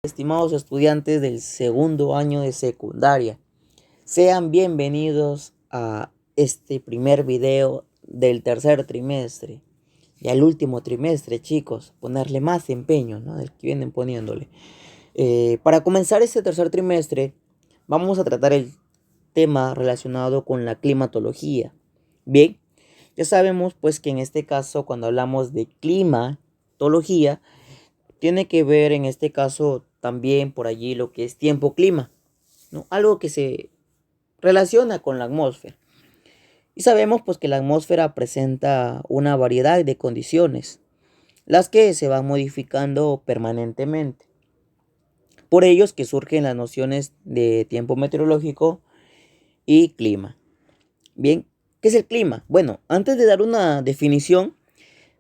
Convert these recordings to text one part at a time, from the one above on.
Estimados estudiantes del segundo año de secundaria, sean bienvenidos a este primer video del tercer trimestre. Y al último trimestre, chicos, ponerle más empeño, ¿no? Del que vienen poniéndole. Para comenzar este tercer trimestre, vamos a tratar el tema relacionado con la climatología. Bien, ya sabemos pues que en este caso, cuando hablamos de climatología, tiene que ver en este caso también por allí lo que es tiempo-clima, ¿no? Algo que se relaciona con la atmósfera. Y sabemos pues que la atmósfera presenta una variedad de condiciones, las que se van modificando permanentemente. Por ello es que surgen las nociones de tiempo meteorológico y clima. Bien, ¿qué es el clima? Bueno, antes de dar una definición,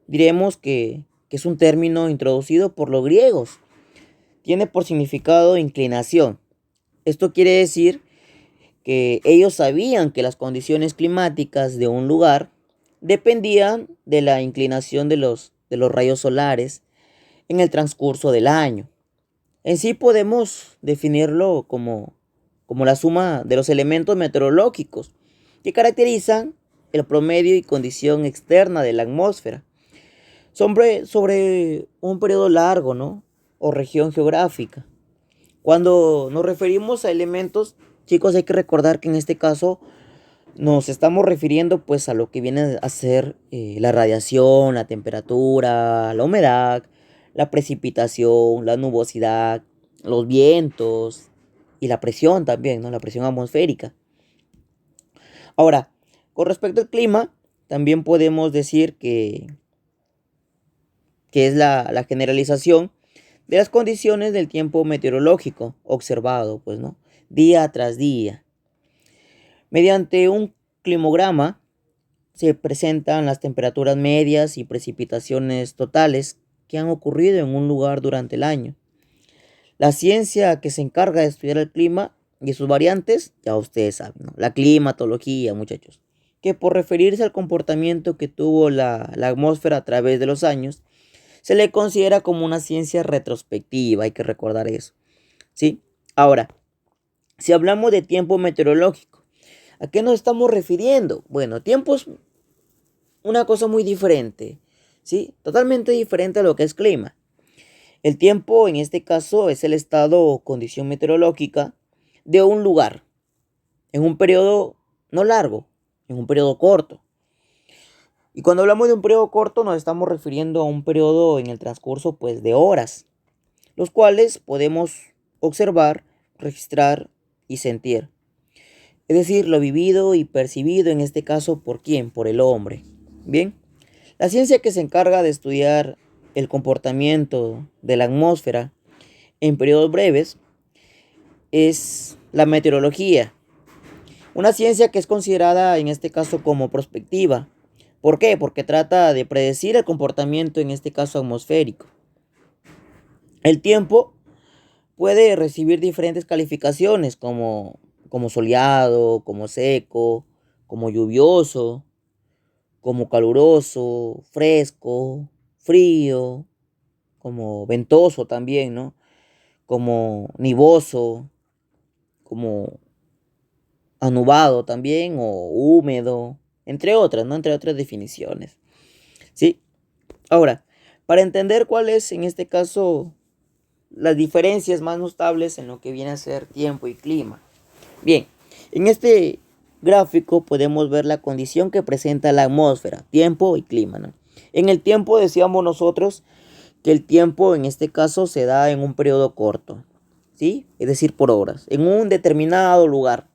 diremos que es un término introducido por los griegos. Tiene por significado inclinación. Esto quiere decir que ellos sabían que las condiciones climáticas de un lugar dependían de la inclinación de los rayos solares en el transcurso del año. En sí podemos definirlo como la suma de los elementos meteorológicos que caracterizan el promedio y condición externa de la atmósfera sobre un periodo largo, ¿no? O región geográfica. Cuando nos referimos a elementos, chicos, hay que recordar que en este caso nos estamos refiriendo pues a lo que viene a ser la radiación, la temperatura, la humedad, la precipitación, la nubosidad, los vientos y la presión también, ¿no? La presión atmosférica. Ahora, con respecto al clima, también podemos decir que es la generalización de las condiciones del tiempo meteorológico observado, pues, ¿no? Día tras día. Mediante un climograma se presentan las temperaturas medias y precipitaciones totales que han ocurrido en un lugar durante el año. La ciencia que se encarga de estudiar el clima y sus variantes, ya ustedes saben, ¿no? La climatología, muchachos, que por referirse al comportamiento que tuvo la atmósfera a través de los años, se le considera como una ciencia retrospectiva, hay que recordar eso, ¿sí? Ahora, si hablamos de tiempo meteorológico, ¿a qué nos estamos refiriendo? Bueno, tiempo es una cosa muy diferente, ¿sí? Totalmente diferente a lo que es clima. El tiempo, en este caso, es el estado o condición meteorológica de un lugar, en un periodo no largo, en un periodo corto. Y cuando hablamos de un periodo corto, nos estamos refiriendo a un periodo en el transcurso, pues, de horas, los cuales podemos observar, registrar y sentir. Es decir, lo vivido y percibido en este caso por quién, por el hombre. Bien, la ciencia que se encarga de estudiar el comportamiento de la atmósfera en periodos breves es la meteorología, una ciencia que es considerada en este caso como prospectiva. ¿Por qué? Porque trata de predecir el comportamiento en este caso atmosférico. El tiempo puede recibir diferentes calificaciones como soleado, como seco, como lluvioso, como caluroso, fresco, frío, como ventoso también, ¿no? Como nivoso, como anubado también o húmedo, entre otras, ¿no? Entre otras definiciones. ¿Sí? Ahora, para entender cuál es en este caso las diferencias más notables en lo que viene a ser tiempo y clima. Bien, en este gráfico podemos ver la condición que presenta la atmósfera, tiempo y clima, ¿no? En el tiempo decíamos nosotros que el tiempo en este caso se da en un periodo corto, ¿sí? Es decir, por horas, en un determinado lugar.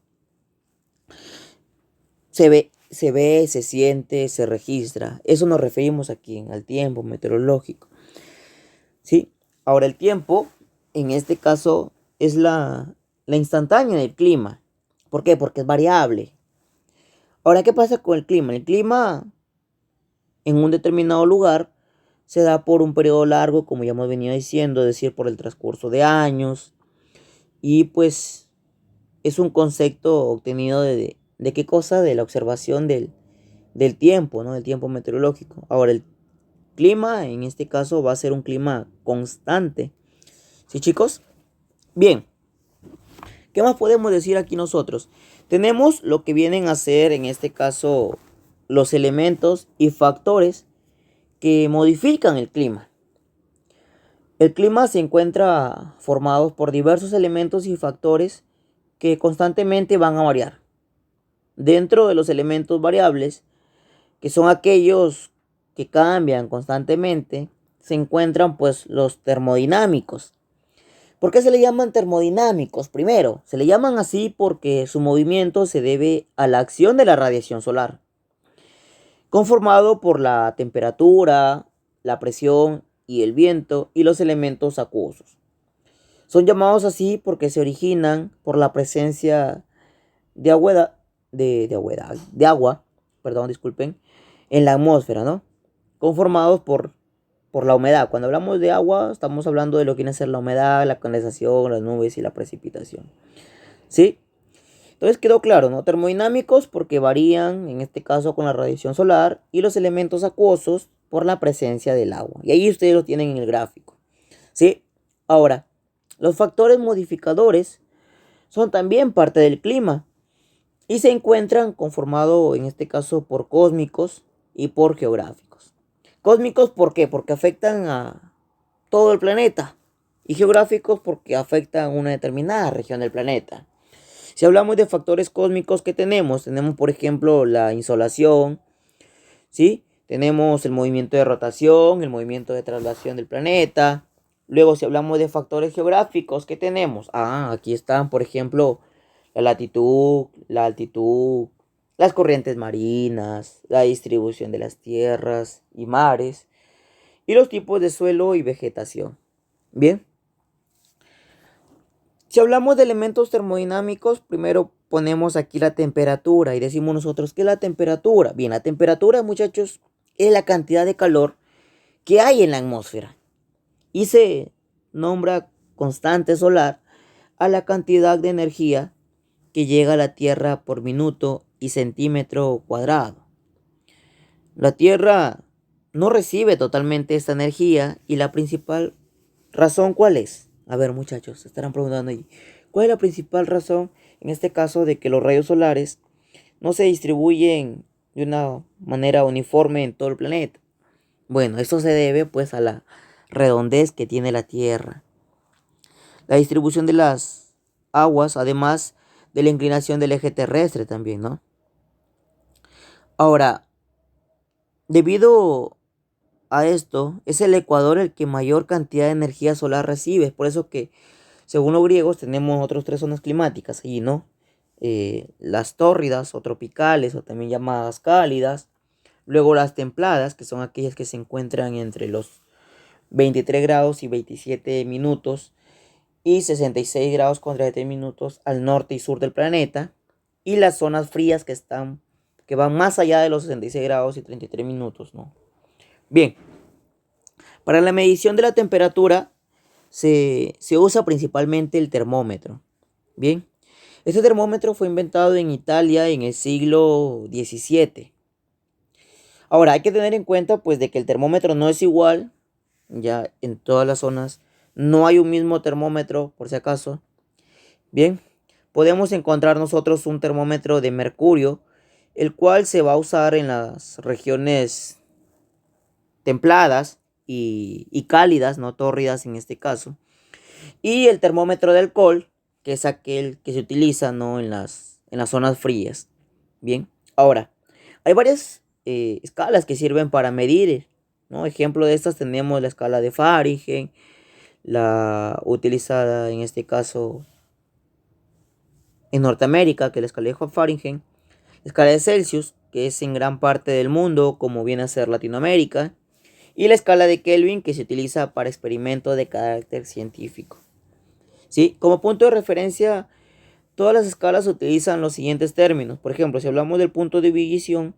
Se siente, se registra. Eso nos referimos aquí al tiempo meteorológico, ¿sí? Ahora el tiempo, en este caso, es la instantánea del clima. ¿Por qué? Porque es variable. Ahora, ¿qué pasa con el clima? El clima en un determinado lugar se da por un periodo largo, como ya hemos venido diciendo, es decir, por el transcurso de años. Y pues es un concepto obtenido de qué cosa, de la observación del tiempo, ¿no? Del tiempo meteorológico. Ahora, el clima en este caso va a ser un clima constante. ¿Sí, chicos? Bien, ¿qué más podemos decir aquí nosotros? Tenemos lo que vienen a ser, en este caso, los elementos y factores que modifican el clima. El clima se encuentra formado por diversos elementos y factores que constantemente van a variar. Dentro de los elementos variables, que son aquellos que cambian constantemente, se encuentran pues los termodinámicos. ¿Por qué se le llaman termodinámicos? Primero, se le llaman así porque su movimiento se debe a la acción de la radiación solar, conformado por la temperatura, la presión y el viento y los elementos acuosos. Son llamados así porque se originan por la presencia de agua, de agua, perdón, disculpen, en la atmósfera, ¿no? Conformados por la humedad. Cuando hablamos de agua, estamos hablando de lo que viene a ser la humedad, la condensación, las nubes y la precipitación. ¿Sí? Entonces quedó claro, ¿no? Termodinámicos porque varían, en este caso con la radiación solar, y los elementos acuosos por la presencia del agua. Y ahí ustedes lo tienen en el gráfico. ¿Sí? Ahora, los factores modificadores son también parte del clima y se encuentran conformados, en este caso, por cósmicos y por geográficos. Cósmicos, ¿por qué? Porque afectan a todo el planeta. Y geográficos porque afectan a una determinada región del planeta. Si hablamos de factores cósmicos que tenemos por ejemplo la insolación, ¿sí? Tenemos el movimiento de rotación, el movimiento de traslación del planeta. Luego si hablamos de factores geográficos que tenemos, aquí están por ejemplo la latitud, la altitud, las corrientes marinas, la distribución de las tierras y mares y los tipos de suelo y vegetación. Bien. Si hablamos de elementos termodinámicos, primero ponemos aquí la temperatura y decimos nosotros, ¿qué es la temperatura? Bien, la temperatura, muchachos, es la cantidad de calor que hay en la atmósfera y se nombra constante solar a la cantidad de energía que llega a la Tierra por minuto y centímetro cuadrado. La Tierra no recibe totalmente esta energía y la principal razón, ¿cuál es? A ver, muchachos, se estarán preguntando ahí, ¿cuál es la principal razón en este caso de que los rayos solares no se distribuyen de una manera uniforme en todo el planeta? Bueno, esto se debe pues a la redondez que tiene la Tierra, la distribución de las aguas, además de la inclinación del eje terrestre también, ¿no? Ahora, debido a esto, es el Ecuador el que mayor cantidad de energía solar recibe. Es por eso que, según los griegos, tenemos otras tres zonas climáticas allí, ¿no? Las tórridas o tropicales, o también llamadas cálidas. Luego las templadas, que son aquellas que se encuentran entre los 23 grados y 27 minutos y 66 grados con 33 minutos al norte y sur del planeta. Y las zonas frías que van más allá de los 66 grados y 33 minutos, ¿no? Bien, para la medición de la temperatura se usa principalmente el termómetro. Bien, este termómetro fue inventado en Italia en el siglo XVII. Ahora, hay que tener en cuenta pues de que el termómetro no es igual, ya en todas las zonas no hay un mismo termómetro, por si acaso. Bien, podemos encontrar nosotros un termómetro de mercurio, el cual se va a usar en las regiones templadas y cálidas, no tórridas en este caso. Y el termómetro de alcohol, que es aquel que se utiliza, ¿no? en las zonas frías. Bien, ahora, hay varias escalas que sirven para medir, ¿no? Ejemplo de estas tenemos la escala de Fahrenheit, la utilizada en este caso en Norteamérica, que es la escala de Fahrenheit, la escala de Celsius, que es en gran parte del mundo, como viene a ser Latinoamérica, y la escala de Kelvin, que se utiliza para experimentos de carácter científico. ¿Sí? Como punto de referencia, todas las escalas utilizan los siguientes términos. Por ejemplo, si hablamos del punto de ebullición,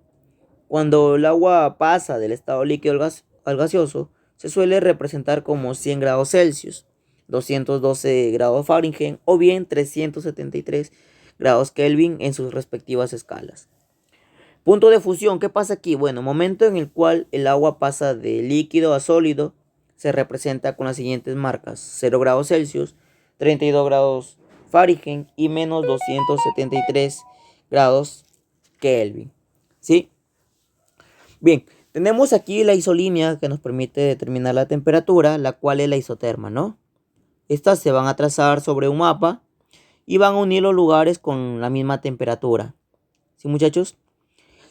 cuando el agua pasa del estado líquido al gaseoso, se suele representar como 100 grados Celsius, 212 grados Fahrenheit o bien 373 grados Kelvin en sus respectivas escalas. Punto de fusión, ¿qué pasa aquí? Bueno, momento en el cual el agua pasa de líquido a sólido, se representa con las siguientes marcas: 0 grados Celsius, 32 grados Fahrenheit y menos 273 grados Kelvin. ¿Sí? Bien, tenemos aquí la isolínea que nos permite determinar la temperatura, la cual es la isoterma, ¿no? Estas se van a trazar sobre un mapa y van a unir los lugares con la misma temperatura. ¿Sí, muchachos?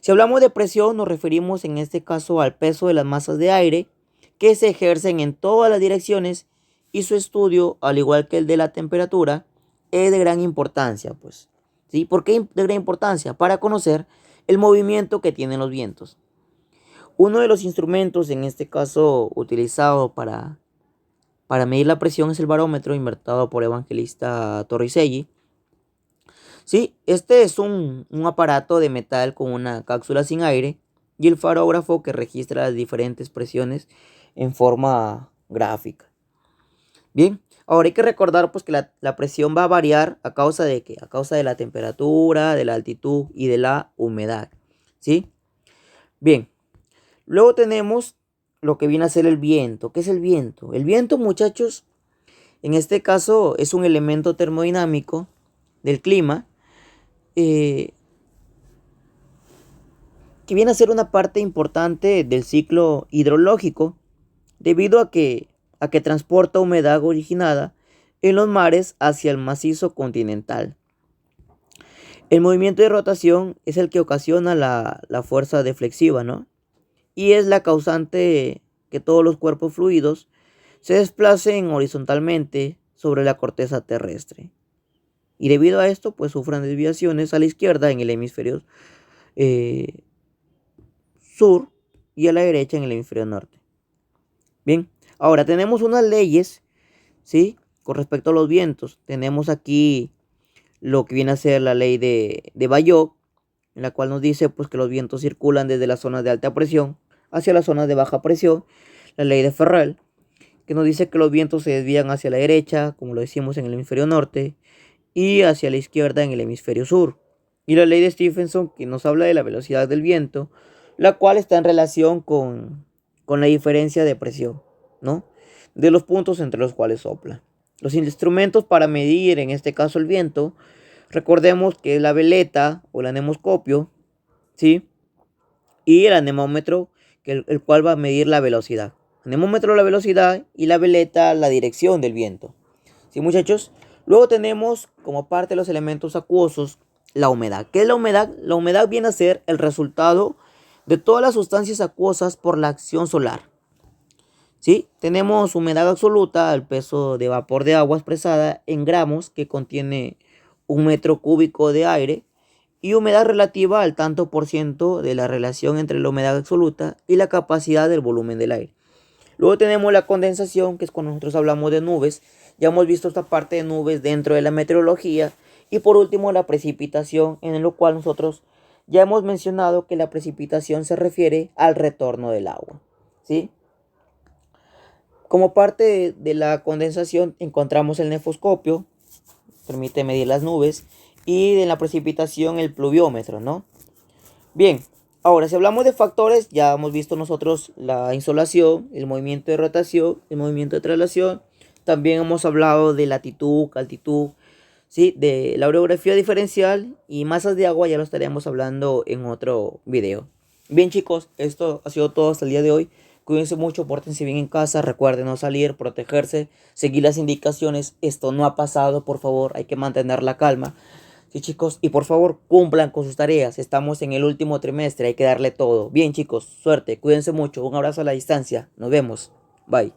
Si hablamos de presión, nos referimos en este caso al peso de las masas de aire que se ejercen en todas las direcciones, y su estudio, al igual que el de la temperatura, es de gran importancia, pues. ¿Sí? ¿Por qué de gran importancia? Para conocer el movimiento que tienen los vientos. Uno de los instrumentos, en este caso utilizado para medir la presión, es el barómetro inventado por Evangelista Torricelli. Sí, este es un aparato de metal con una cápsula sin aire y el farógrafo que registra las diferentes presiones en forma gráfica. Bien, ahora hay que recordar pues que la presión va a variar a causa de ¿qué? A causa de la temperatura, de la altitud y de la humedad. ¿Sí? Bien, luego tenemos lo que viene a ser el viento. ¿Qué es el viento? El viento, muchachos, en este caso es un elemento termodinámico del clima que viene a ser una parte importante del ciclo hidrológico debido a que transporta humedad originada en los mares hacia el macizo continental. El movimiento de rotación es el que ocasiona la fuerza deflexiva, ¿no? Y es la causante que todos los cuerpos fluidos se desplacen horizontalmente sobre la corteza terrestre. Y debido a esto, pues sufran desviaciones a la izquierda en el hemisferio sur y a la derecha en el hemisferio norte. Bien, ahora tenemos unas leyes, ¿sí? Con respecto a los vientos. Tenemos aquí lo que viene a ser la ley de Bayeux, en la cual nos dice pues que los vientos circulan desde las zonas de alta presión hacia las zonas de baja presión. La ley de Ferrel, que nos dice que los vientos se desvían hacia la derecha, como lo decimos, en el hemisferio norte, y hacia la izquierda en el hemisferio sur. Y la ley de Stephenson, que nos habla de la velocidad del viento, la cual está en relación con la diferencia de presión, ¿no? De los puntos entre los cuales sopla. Los instrumentos para medir, en este caso el viento, recordemos que es la veleta o el anemoscopio, ¿sí? Y el anemómetro, el cual va a medir la velocidad. Anemómetro la velocidad y la veleta la dirección del viento. ¿Sí, muchachos? Luego tenemos como parte de los elementos acuosos la humedad. ¿Qué es la humedad? La humedad viene a ser el resultado de todas las sustancias acuosas por la acción solar. ¿Sí? Tenemos humedad absoluta, el peso de vapor de agua expresada en gramos que contiene 1 metro cúbico de aire, y humedad relativa al tanto por ciento de la relación entre la humedad absoluta y la capacidad del volumen del aire. Luego tenemos la condensación, que es cuando nosotros hablamos de nubes. Ya hemos visto esta parte de nubes dentro de la meteorología. Y por último, la precipitación, en lo cual nosotros ya hemos mencionado que la precipitación se refiere al retorno del agua, ¿sí? Como parte de la condensación encontramos el nefoscopio, permite medir las nubes, y de la precipitación el pluviómetro, ¿no? Bien, ahora si hablamos de factores, ya hemos visto nosotros la insolación, el movimiento de rotación, el movimiento de traslación. También hemos hablado de latitud, altitud, ¿sí? De la orografía diferencial y masas de agua, ya lo estaremos hablando en otro video. Bien, chicos, esto ha sido todo hasta el día de hoy. Cuídense mucho, pórtense bien en casa, recuerden no salir, protegerse, seguir las indicaciones. Esto no ha pasado, por favor, hay que mantener la calma. Sí, chicos, y por favor cumplan con sus tareas. Estamos en el último trimestre, hay que darle todo. Bien, chicos, suerte, cuídense mucho. Un abrazo a la distancia. Nos vemos. Bye.